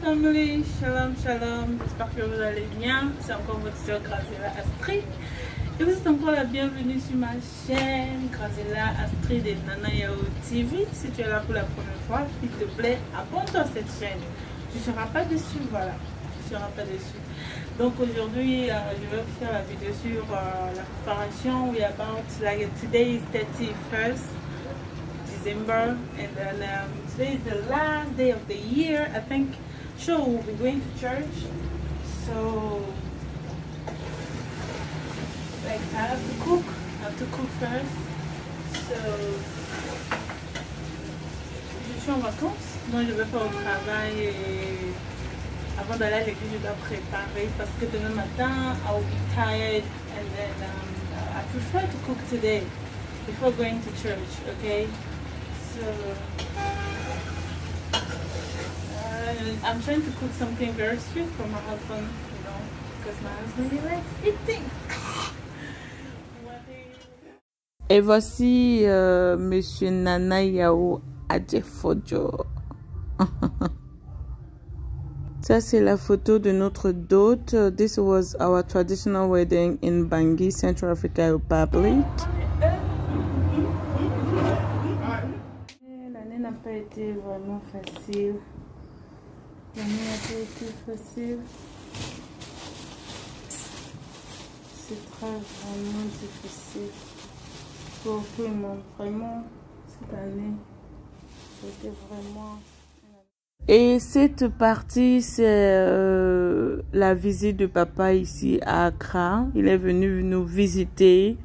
family, shalom shalom, j'espère que vous allez bien. C'est encore votre soeur Graziella Astrid et vous êtes encore la bienvenue sur ma chaîne Graziella Astrid et Nana Yao TV. Si tu es là pour la première fois, s'il te plaît, abonne-toi à cette chaîne, tu ne seras pas déçu, voilà, tu ne seras pas déçu. Donc aujourd'hui, je vais vous faire la vidéo sur la préparation. We about, like, today is 31st December, and then today is the last day of the year. I think sure we'll be going to church, so like I have to cook first. So je suis en vacances, donc je vais pas au travail et avant d'aller à l'église je dois préparer parce que demain matin I will be tired, and then I prefer to cook today before going to church, okay? So I'm trying to cook something very sweet for my husband, you know, because my husband he likes eating. Et voici Monsieur Nana Yao Adjefodjo. Ça c'est la photo de notre dot. This was our traditional wedding in Bangui, Central African Republic. L'année n'a pas été vraiment facile. L'année n'a pas été facile. C'est vraiment difficile pour tout le monde. Vraiment, cette année, c'était vraiment... Et cette partie, c'est la visite de papa ici à Accra. Il est venu nous visiter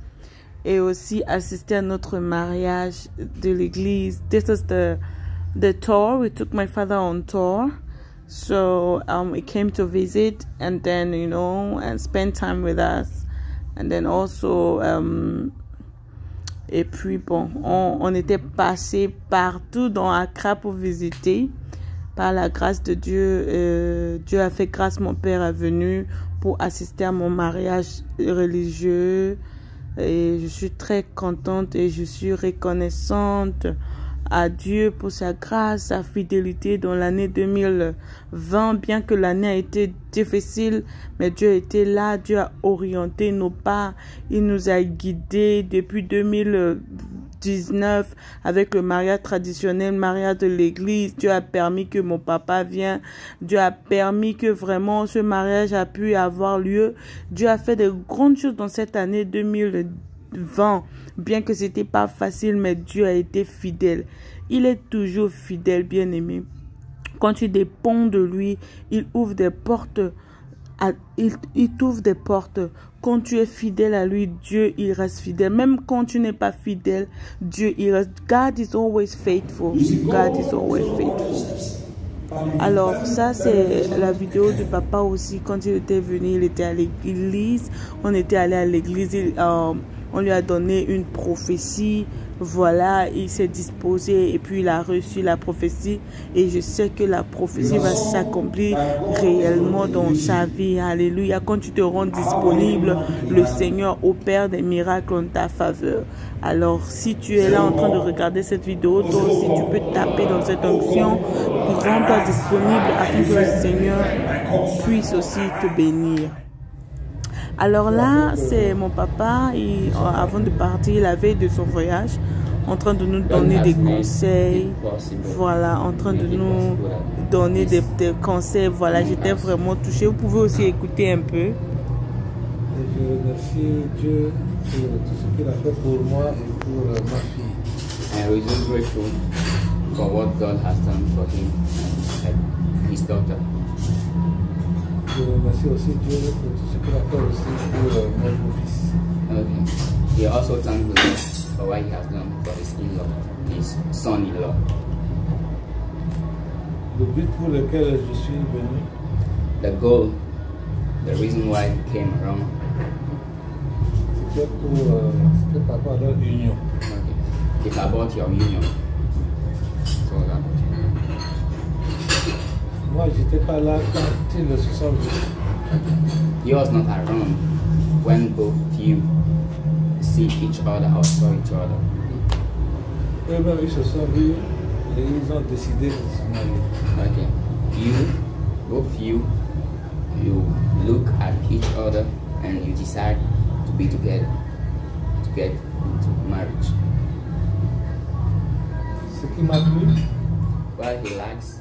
et aussi assister à notre mariage de l'église. This is the tour. We took my father on tour. So he came to visit and then, you know, and spend time with us. And then also, et puis bon, on était passé partout dans Accra pour visiter. Par la grâce de Dieu, Dieu a fait grâce, mon père est venu pour assister à mon mariage religieux. Et je suis très contente et je suis reconnaissante à Dieu pour sa grâce, sa fidélité dans l'année 2020. Bien que l'année a été difficile, mais Dieu était là, Dieu a orienté nos pas, il nous a guidés depuis 2019 avec le mariage traditionnel, mariage de l'église. Dieu a permis que mon papa vienne, Dieu a permis que vraiment ce mariage a pu avoir lieu. Dieu a fait de grandes choses dans cette année 2020, bien que c'était pas facile, mais Dieu a été fidèle. Il est toujours fidèle, bien-aimé. Quand tu dépends de lui, il ouvre des portes. Il t'ouvre des portes. Quand tu es fidèle à lui, Dieu, il reste fidèle. Même quand tu n'es pas fidèle, Dieu, il reste. God is always faithful. God is always faithful. Alors ça c'est la vidéo du papa aussi. Quand il était venu, il était à l'église. On était allé à l'église. On lui a donné une prophétie. Voilà, il s'est disposé et puis il a reçu la prophétie. Et je sais que la prophétie va s'accomplir réellement dans sa vie. Alléluia. Quand tu te rends disponible, le Seigneur opère des miracles en ta faveur. Alors, si tu es là en train de regarder cette vidéo, toi aussi tu peux taper dans cette onction pour rendre-toi disponible afin que le Seigneur puisse aussi te bénir. Alors là, c'est mon papa, avant de partir, la veille de son voyage, en train de nous donner des conseils. Voilà, en train de nous donner des conseils. Voilà, j'étais vraiment touchée. Vous pouvez aussi écouter un peu. Je remercie Dieu pour tout ce qu'il a fait pour moi et pour ma fille. And we're just grateful for what God has done for him and his daughter. Je remercie aussi Dieu pour tout ce qu'il a fait aussi pour mon beau-fils. Okay. He also thanked the Lord for what he has done for his in-law, his son-in-law. Le but pour lequel je suis venu, The goal, the reason why he came around, c'était par rapport à leur union. okay, it's about your union. So that. Moi, j'étais pas là quand ils se sont vus. He was not around when both of you see each other or saw each other. Eux-mêmes, ils se sont vus et ils ont décidé de se marier. Okay. You be together to get into marriage. Ce qui m'a plu, Well, he likes.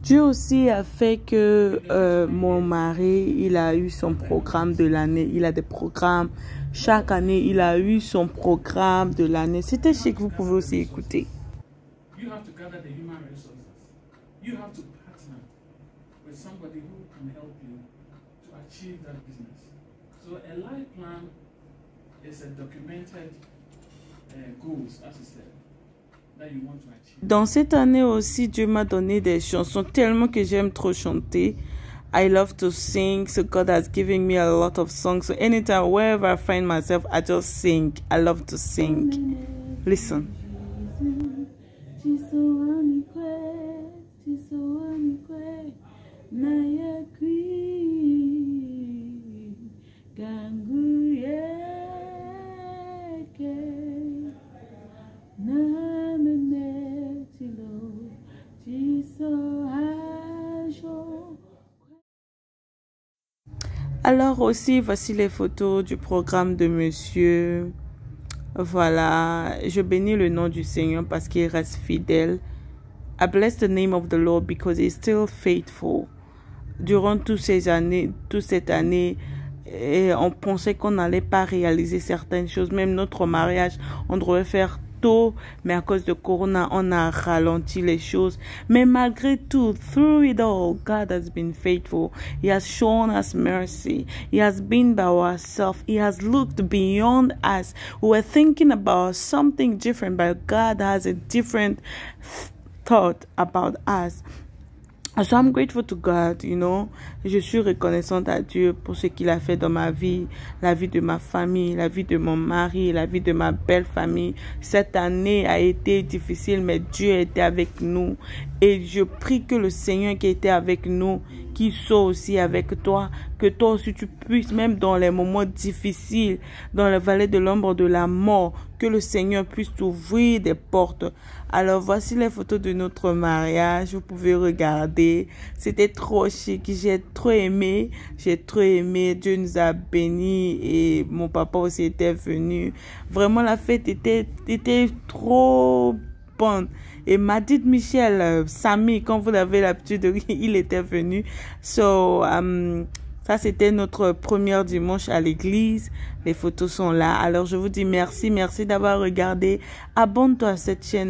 Dieu aussi a fait que mon mari, il a eu son programme de l'année. Il a des programmes. Chaque année, il a eu son programme de l'année. C'était chic, vous pouvez aussi écouter. You have to gather the human resources. You have to partner with somebody who can help you to achieve that business. So a life plan is a documented goals, as I said, that you want to achieve. Dans cette année aussi, Dieu m'a donné des chansons tellement que j'aime trop chanter. I love to sing, so God has given me a lot of songs. So anytime, wherever I find myself, I just sing. I love to sing. Listen. Alors aussi, voici les photos du programme de monsieur. Voilà, je bénis le nom du Seigneur parce qu'il reste fidèle. I bless the name of the Lord because he's still faithful. Durant toutes cette année, on pensait qu'on n'allait pas réaliser certaines choses. Même notre mariage, on devrait faire tôt, mais à cause de Corona, on a ralenti les choses. Mais malgré tout, through it all, God has been faithful. He has shown us mercy. He has been by ourselves. He has looked beyond us. We were thinking about something different, but God has a different thought about us. So I'm grateful to God, you know. Je suis reconnaissante à Dieu pour ce qu'il a fait dans ma vie, la vie de ma famille, la vie de mon mari, la vie de ma belle famille. Cette année a été difficile, mais Dieu était avec nous. Et je prie que le Seigneur qui était avec nous, qui soit aussi avec toi, que toi aussi tu puisses, même dans les moments difficiles, dans la vallée de l'ombre de la mort, que le Seigneur puisse t'ouvrir des portes. Alors voici les photos de notre mariage, vous pouvez regarder. C'était trop chic, j'ai trop aimé. Dieu nous a bénis et mon papa aussi était venu. Vraiment la fête était trop bonne. Et Madid Michel, Samy, quand vous avez l'habitude, il était venu. Ça c'était notre premier dimanche à l'église. Les photos sont là. Alors je vous dis merci d'avoir regardé. Abonne-toi à cette chaîne.